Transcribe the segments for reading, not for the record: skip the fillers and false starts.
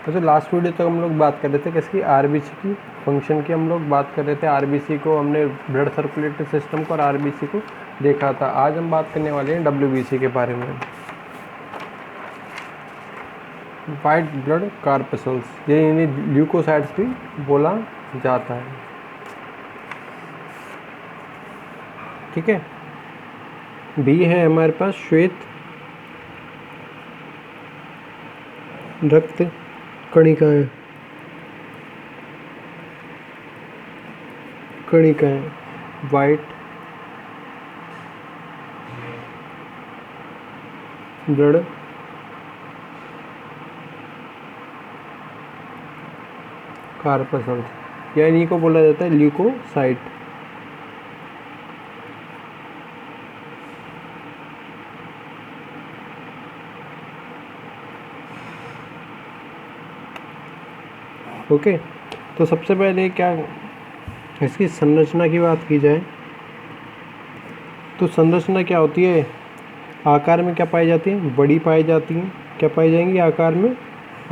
तो last video तक हम लोग बात कर रहे थे किसकी, आरबीसी की फंक्शन की हम लोग बात कर रहे थे। आरबीसी को हमने ब्लड सर्कुलेटरी सिस्टम को और आरबीसी को देखा था। आज हम बात करने वाले हैं डब्ल्यूबीसी के बारे में, वाइट ब्लड कॉर्पस्कल्स, ये इन्हें ल्यूकोसाइट्स भी बोला जाता है। ठीक है, बी है हमारे पास श्वेत रक्त कणिकाएं, वाइट ब्लड कॉर्पस्कल्स, या इन्हीं को बोला जाता है ल्यूकोसाइट। ओके, तो सबसे पहले क्या इसकी संरचना की बात की जाए तो संरचना क्या होती है, आकार में क्या पाई जाती है, बड़ी पाई जाती है। क्या पाई जाएंगी आकार में,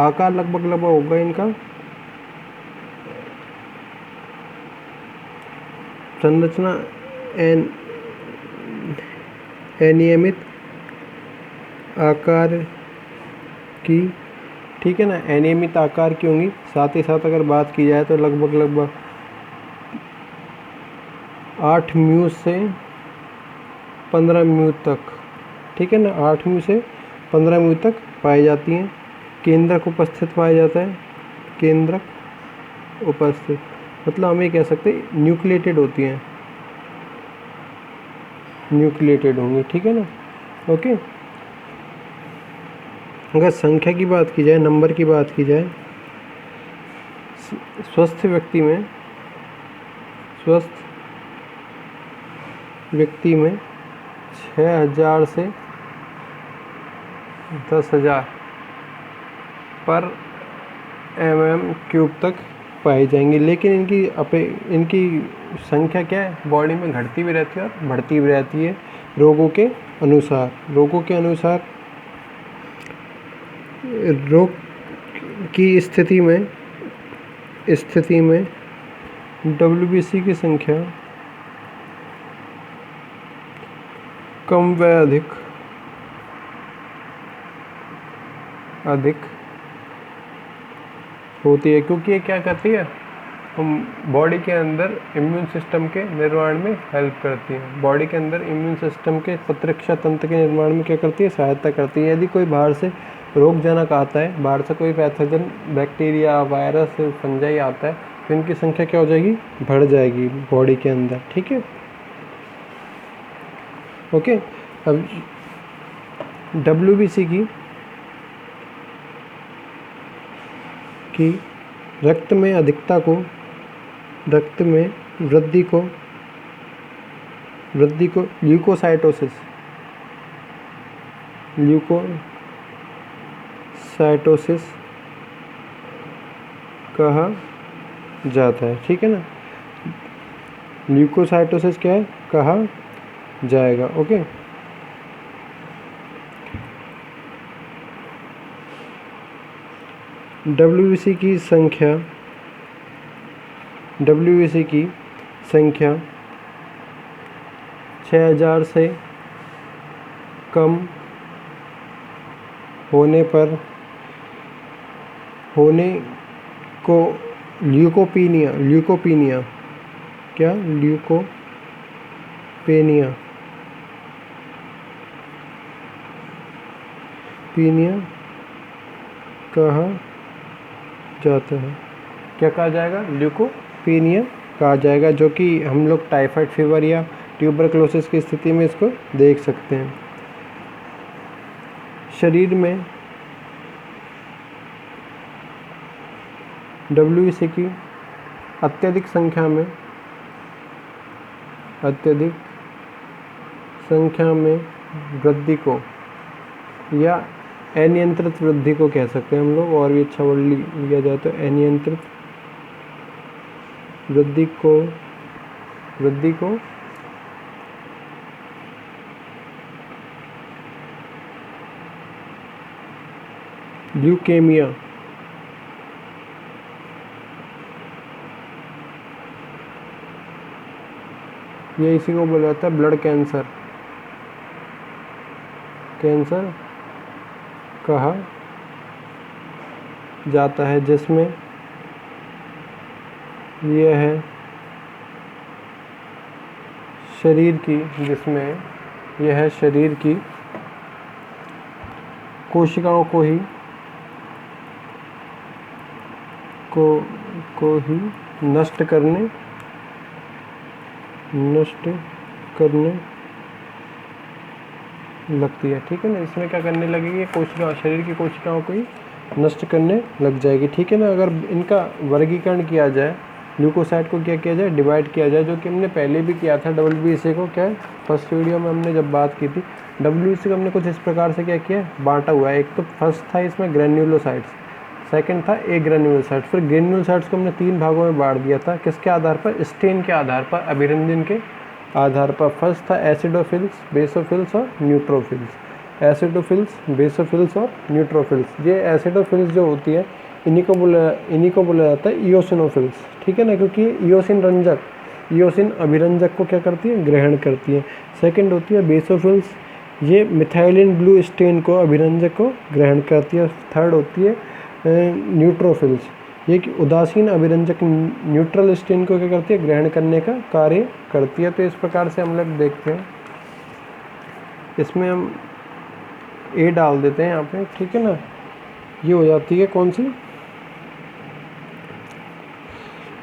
आकार लगभग होगा इनका, संरचना अनियमित आकार की, ठीक है ना, अनियमित आकार की होंगी। साथ ही साथ अगर बात की जाए तो लगभग 8 म्यू से 15 म्यू तक, ठीक है ना, 8 म्यू से 15 म्यू तक पाई जाती हैं। केंद्रक उपस्थित पाया जाता है, केंद्रक उपस्थित, मतलब हम ये कह सकते हैं न्यूक्लिएटेड होती हैं, न्यूक्लिएटेड होंगी, ठीक है ना। ओके, अगर संख्या की बात की जाए, नंबर की बात की जाए, स्वस्थ व्यक्ति में 6000 से 10,000 पर mm³ तक पाई जाएंगी। लेकिन इनकी संख्या क्या है, बॉडी में घटती भी रहती है और बढ़ती भी रहती है रोगों के अनुसार। रोग की स्थिति में डब्ल्यूबीसी की संख्या कम व अधिक होती है, क्योंकि ये क्या करती है, हम बॉडी के अंदर इम्यून सिस्टम के निर्माण में हेल्प करती है। बॉडी के अंदर इम्यून सिस्टम के प्रतिरक्षा तंत्र के निर्माण में क्या करती है, सहायता करती है। यदि कोई बाहर से रोगजनक आता है, बाहर से कोई पैथोजन बैक्टीरिया, वायरस, फंजाई आता है, तो इनकी संख्या क्या हो जाएगी, बढ़ जाएगी बॉडी के अंदर। ठीक है, ओके। अब डब्ल्यूबीसी की रक्त में अधिकता को, रक्त में वृद्धि को ल्यूकोसाइटोसिस कहा जाता है। ठीक है ना, ल्यूकोसाइटोसिस क्या है, कहा जाएगा। ओके, डब्ल्यूबीसी की संख्या 6000 से कम होने को ल्यूकोपेनिया कहा जाता है। क्या कहा जाएगा, ल्यूकोपेनिया कहा जाएगा, जो कि हम लोग टाइफाइड फीवर या ट्यूबरक्लोसिस की स्थिति में इसको देख सकते हैं। शरीर में डब्ल्यूबीसी की अत्यधिक संख्या में वृद्धि को या अनियंत्रित वृद्धि को कह सकते हैं हम लोग, और भी अच्छा वर्ड लिया जाए तो अनियंत्रित वृद्धि को ल्यूकेमिया ये इसी को बोला जाता है ब्लड कैंसर, कैंसर कहा जाता है, जिसमें यह है शरीर की, जिसमें यह है शरीर की कोशिकाओं को ही नष्ट करने लगती है। ठीक है ना, इसमें क्या करने लगेगी, कोशिका, शरीर की कोशिकाओं को ही नष्ट करने लग जाएगी। ठीक है ना, अगर इनका वर्गीकरण किया जाए, ल्यूकोसाइट को क्या किया जाए, डिवाइड किया जाए, जो कि हमने पहले भी किया था WBC को, क्या है, फर्स्ट वीडियो में हमने जब बात की थी। WBC को हमने कुछ इस प्रकार से क्या किया, बांटा हुआ है। एक तो फर्स्ट था इसमें ग्रेन्युलोसाइट्स, सेकंड था एग्रेन्युलोसाइट्स, फिर ग्रेन्युलोसाइट्स को हमने 3 भागों में बांट दिया था। किसके आधार पर, स्टेन के आधार पर, अभिरंजन के आधार पर। फर्स्ट था एसिडोफिल्स, बेसोफिल्स और न्यूट्रोफिल्स। एसिडोफिल्स, बेसोफिल्स और न्यूट्रोफिल्स। ये एसिडोफिल्स जो होती है, इन्हीं को बोला जाता है इयोसिनोफिल्स। ठीक है ना, क्योंकि इयोसिन अभिरंजक को क्या करती है, ग्रहण करती है। सेकंड होती है बेसोफिल्स, ये मिथाइलिन ब्लू स्टेन को, अभिरंजक को ग्रहण करती है। थर्ड होती है न्यूट्रोफिल्स, ये कि उदासीन अभिरंजक न्यूट्रल स्टेन को क्या करती है, ग्रहण करने का कार्य करती है। तो इस प्रकार से हम लोग देखते हैं, इसमें हम ए डाल देते हैं यहाँ पे। ठीक है ना, ये हो जाती है कौन सी,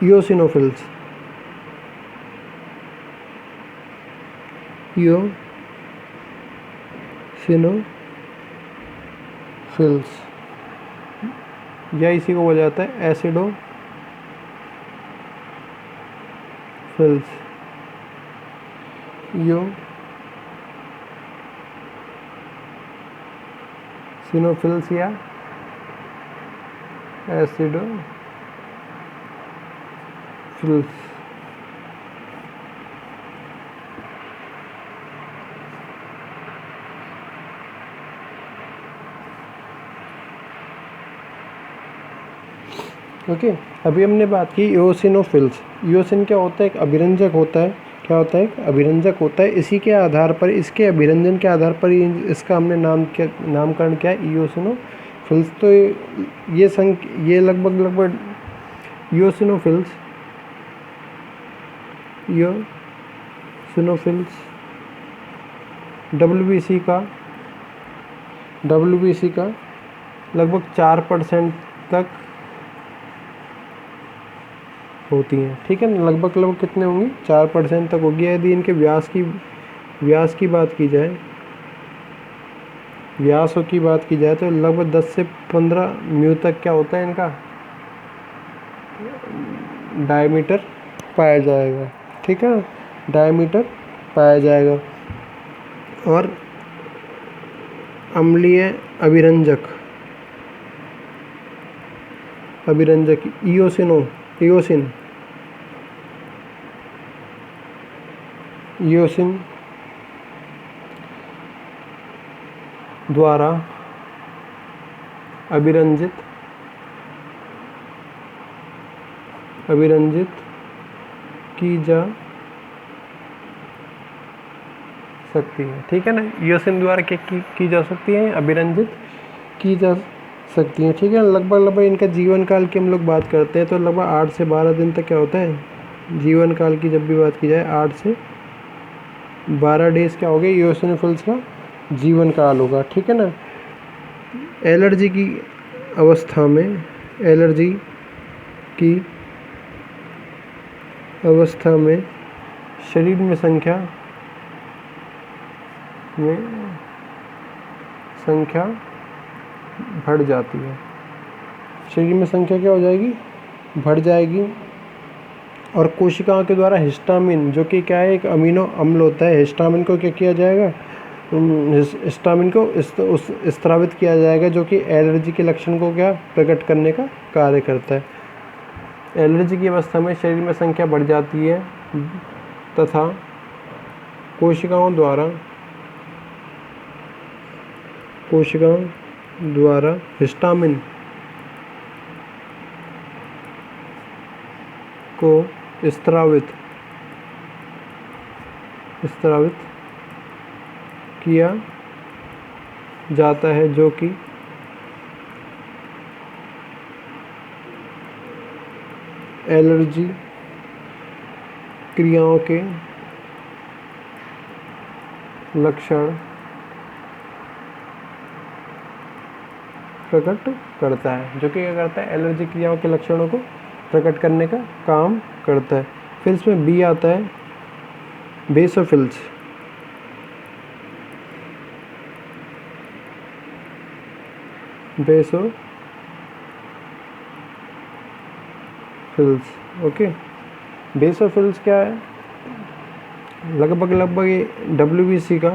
इयोसिनोफिल्स, इयोसिनोफिल्स, या इसी को बोला जाता है एसिडोफिल्स। इयोसिनोफिल्स या एसिडोफिल्स। ओके, अभी हमने बात की इयोसिनोफिल्स। इयोसिन क्या होता है, एक अभिरंजक होता है। क्या होता है, एक अभिरंजक होता है। इसी के आधार पर, इसके अभिरंजन के आधार पर इसका हमने नामकरण किया इयोसिनोफिल्स। तो ये लगभग इयोसिनोफिल्स WBC का लगभग 4% तक होती हैं। ठीक है ना, लगभग कितने होंगी, 4% तक होगी। यदि इनके व्यास की बात की जाए, व्यासों की बात की जाए, तो लगभग 10 से 15 म्यू तक क्या होता है, इनका डायमीटर पाया जाएगा। ठीक है, डायमीटर पाया जाएगा। और अम्लीय अभिरंजक इयोसिन द्वारा अभिरंजित की जा सकती है। ठीक है ना, इयोसिन द्वारा की जा सकती है, अभिरंजित की जा सकती हैं। ठीक है, लगभग इनका जीवन काल की हम लोग बात करते हैं, तो लगभग 8 से 12 दिन तक क्या होता है, जीवन काल की जब भी बात की जाए, 8 से 12 डेज क्या हो गए, इयोसिनोफिल्स का जीवन काल होगा। ठीक है ना, एलर्जी की अवस्था में शरीर में संख्या बढ़ जाती है। शरीर में संख्या क्या हो जाएगी, बढ़ जाएगी। और कोशिकाओं के द्वारा हिस्टामिन, जो कि क्या है, एक अमीनो अम्ल होता है, हिस्टामिन को क्या किया जाएगा, हिस्टामिन को स्रावित किया जाएगा, जो कि एलर्जी के लक्षण को क्या प्रकट करने का कार्य करता है। एलर्जी की अवस्था में शरीर में संख्या बढ़ जाती है तथा कोशिकाओं द्वारा हिस्टामिन को स्रावित स्रावित किया जाता है, जो कि एलर्जी क्रियाओं के लक्षण प्रकट करता है, जो कि क्या करता है, एलर्जी क्रियाओं के लक्षणों को प्रकट करने का काम करता है। फिर इसमें बी आता है बेसोफिल्स। Basophils, okay. बेसोफिल्स क्या है, लगभग ये WBC का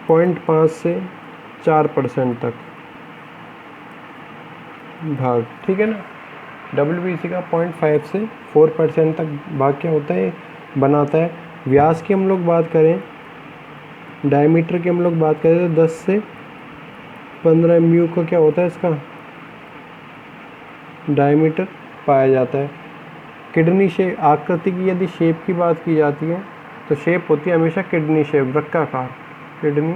0.5 से 4% तक भाग, ठीक है ना। WBC का 0.5 से 4% तक भाग क्या होता है, बनाता है। व्यास की हम लोग बात करें, डायमीटर की हम लोग बात करें तो 10 से 15 म्यू का क्या होता है, इसका डायमीटर पाया जाता है। किडनी शेप, आकृति की यदि शेप की बात की जाती है तो शेप होती है हमेशा किडनी शेप, वृत्ताकार, किडनी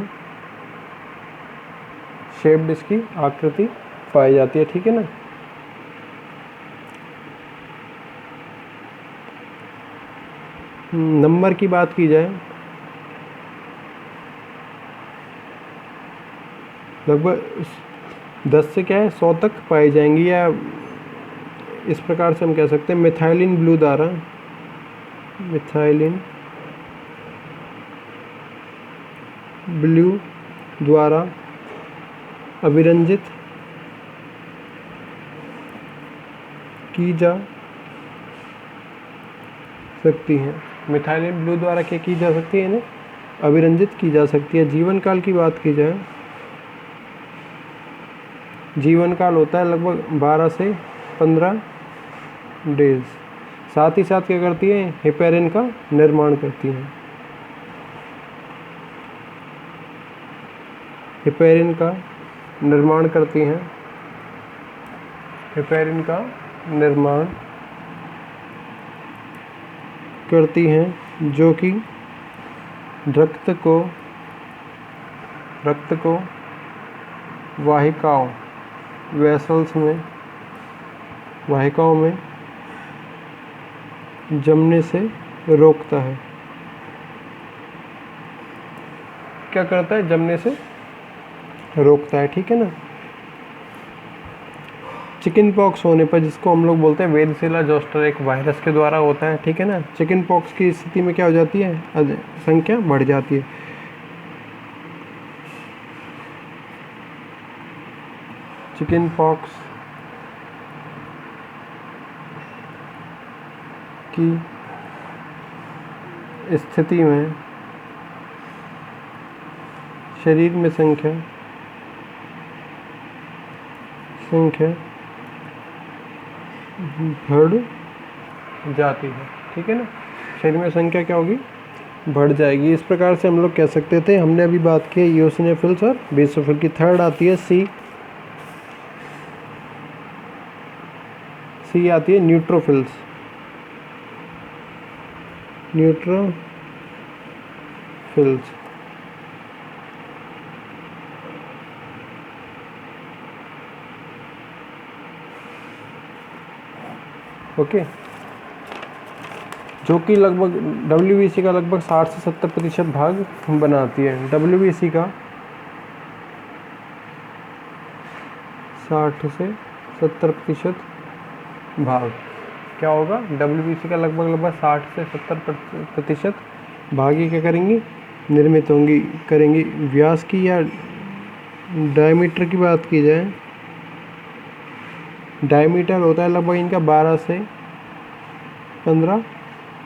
शेप्ड इसकी आकृति पाई जाती है, ठीक है ना। नंबर की बात की जाए, लगभग 10 से क्या है 100 तक पाई जाएंगी, या इस प्रकार से हम कह सकते हैं मिथाइलिन ब्लू द्वारा अभिरंजित की जा सकती हैं। मिथाइलिन ब्लू द्वारा क्या की जा सकती है, इन्हें अभिरंजित की जा सकती है। जीवन काल की बात की जाए, जीवन काल होता है लगभग 12 से 15 डेज। साथ ही साथ क्या करती है, हेपेरिन का निर्माण करती हैं। हेपेरिन का निर्माण करती हैं, हेपेरिन का निर्माण करती हैं, जो कि रक्त को वाहिकाओं, वेसल्स में, वाहिकाओं में जमने से रोकता है। क्या करता है, जमने से रोकता है, ठीक है ना। चिकन पॉक्स होने पर, जिसको हम लोग बोलते हैं वेरिसेला जोस्टर, एक वायरस के द्वारा होता है, ठीक है ना। चिकन पॉक्स की स्थिति में क्या हो जाती है, संख्या बढ़ जाती है। चिकन पॉक्स की स्थिति में शरीर में संख्या बढ़ जाती है, ठीक है ना। शरीर में संख्या क्या होगी, बढ़ जाएगी। इस प्रकार से हम लोग कह सकते थे। हमने अभी बात की ईओसिनोफिल्स और बेसोफिल की। थर्ड आती है सी आती है न्यूट्रोफिल्स। ओके, जो कि लगभग WBC का लगभग 60 से 70% भाग बनाती है। WBC का 60 से 70% भाग क्या होगा, WBC का लगभग 60 से 70% भाग ही क्या करेंगी, निर्मित होंगी, करेंगी। व्यास की या डायमीटर की बात की जाए, डायमीटर होता है लगभग इनका 12 से 15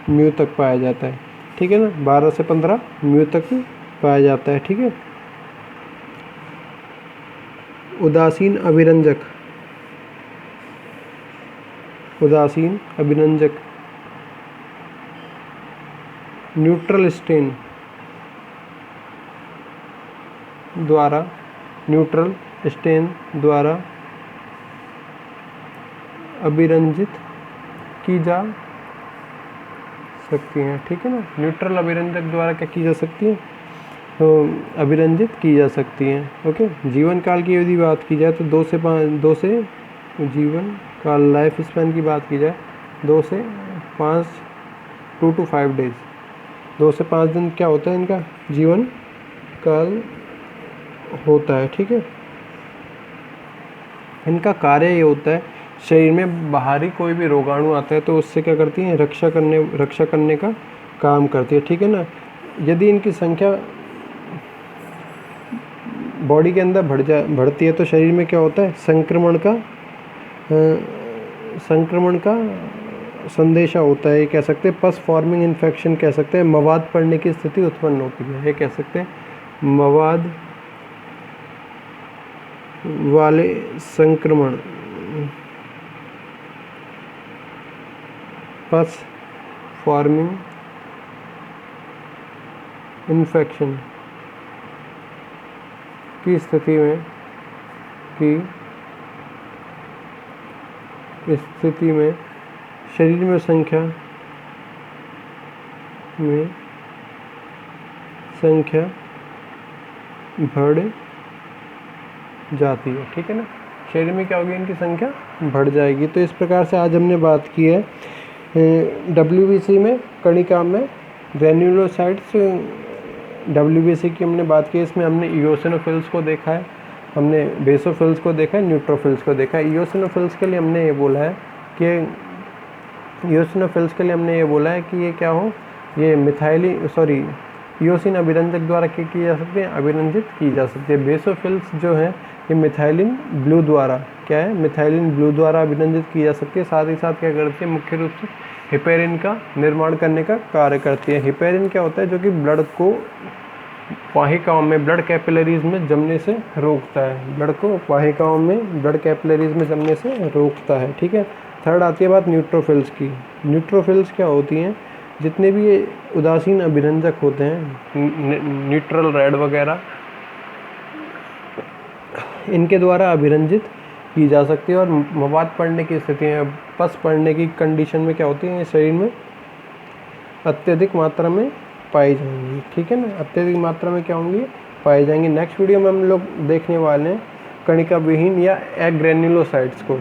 म्यू तक पाया जाता है, ठीक है ना। 12 से 15 म्यू तक पाया जाता है, ठीक है। उदासीन अभिरंजक न्यूट्रल स्टेन द्वारा अभिरंजित की जा सकती हैं, ठीक है ना। न्यूट्रल अभिरंजक द्वारा क्या की जा सकती है, तो अभिरंजित की जा सकती हैं। ओके, जीवन काल की यदि बात की जाए तो 2 से जीवन काल लाइफ स्पैन की बात की जाए 2 से 5 2 to 5 डेज, 2 से 5 दिन क्या होता है इनका जीवन काल होता है, ठीक है। इनका कार्य ये होता है, शरीर में बाहरी कोई भी रोगाणु आता है तो उससे क्या करती हैं, रक्षा करने का काम करती है, ठीक है ना। यदि इनकी संख्या बॉडी के अंदर बढ़ती है तो शरीर में क्या होता है, संक्रमण का संदेशा होता है, ये कह सकते हैं। पस फॉर्मिंग इन्फेक्शन कह सकते हैं, मवाद पड़ने की स्थिति उत्पन्न होती है, ये कह सकते हैं मवाद वाले संक्रमण, पस फॉर्मिंग इन्फेक्शन की स्थिति में शरीर में संख्या बढ़ जाती है, ठीक है ना। शरीर में क्या होगी, इनकी संख्या बढ़ जाएगी। तो इस प्रकार से आज हमने बात की है WBC में कणिका में ग्रेन्युलोसाइट्स, WBC की हमने बात की। इसमें हमने इओसिनोफिल्स को देखा है, हमने बेसोफिल्स को देखा है, न्यूट्रोफिल्स को देखा है। इओसिनोफिल्स के लिए हमने ये बोला है कि ये क्या हो, ये इओसिन अभिरंजक द्वारा क्या की जा सकती है, अभिरंजित की जा सकती है। बेसोफिल्स जो है ये मिथाइलिन ब्लू द्वारा अभिरंजित की जा सकती है। साथ ही साथ क्या करती है, मुख्य रूप से हिपेरिन का निर्माण करने का कार्य करती है। हिपेरिन क्या होता है, जो कि ब्लड को वाहिकाओं में, ब्लड कैपिलरीज में जमने से रोकता है, ठीक है। थर्ड आती है बात न्यूट्रोफिल्स की। न्यूट्रोफिल्स क्या होती हैं, जितने भी ये उदासीन अभिरंजक होते हैं, न्यूट्रल रेड वगैरह, इनके द्वारा अभिरंजित की जा सकती है। और मवाद पड़ने की स्थिति में, पस पड़ने की कंडीशन में क्या होती है, शरीर में अत्यधिक मात्रा में पाई जाएंगी, ठीक है ना। अत्यधिक मात्रा में क्या होंगी, पाई जाएंगी। नेक्स्ट वीडियो में हम लोग देखने वाले हैं कणिका विहीन या एग्रेन्युलोसाइट्स को।